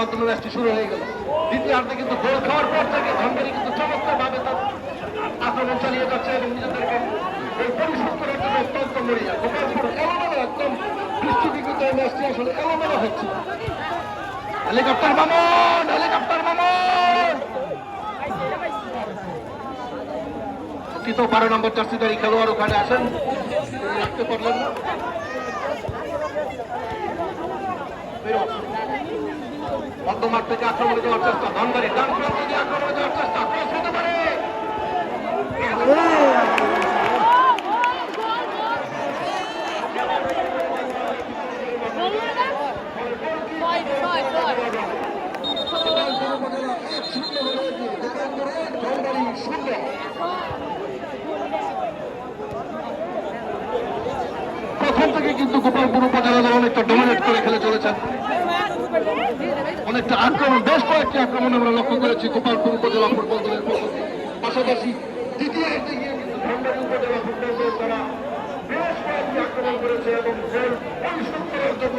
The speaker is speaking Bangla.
মাধ্যমে ম্যাচটি শুরু হয়ে গেল। দ্বিতীয়ার্ধে কিন্তু গোল খাওয়ার পর থেকে ধনবাড়ি কিন্তু চমৎকারভাবে তার আক্রমণ চালিয়ে যাচ্ছে এবং নিজেদেরকে এই পরিশোধ করার জন্য অত্যন্ত মরিয়া। গোপালপুর এলোমেলো একদম দৃষ্টিবিগত ম্যাচটি আসলে এলোমেলো হচ্ছে। হেলিকপ্টার মামুন, হেলিকপ্টার মামুন কিন্তু 12 নম্বর জার্সিধারী খেলোয়াড় ওখানে আসেন, রাখতে পারলেন না। মধ্যমাঠ থেকে আক্রমণে যাওয়ার চেষ্টা, ধনবাড়ি ডান প্রান্ত দিয়ে আক্রমণে যাওয়ার চেষ্টা, ক্রস হতে পারে। প্রথম থেকে কিন্তু গোপালপুর উপজেলা দল অনেকটা ডমিনেট করে খেলে চলেছেন, অনেকটা আক্রমণ, বেশ কয়েকটি আক্রমণ আমরা লক্ষ্য করেছি গোপালপুর উপজেলা ফুটবল দলের পক্ষ থেকে। পাশাপাশি দ্বিতীয়ার্ধে গিয়ে কিন্তু ধনবাড়ি উপজেলা ফুটবল দল তারা বেশ কয়েকটি আক্রমণ করেছে এবং গোল পরিশোধ করার জন্য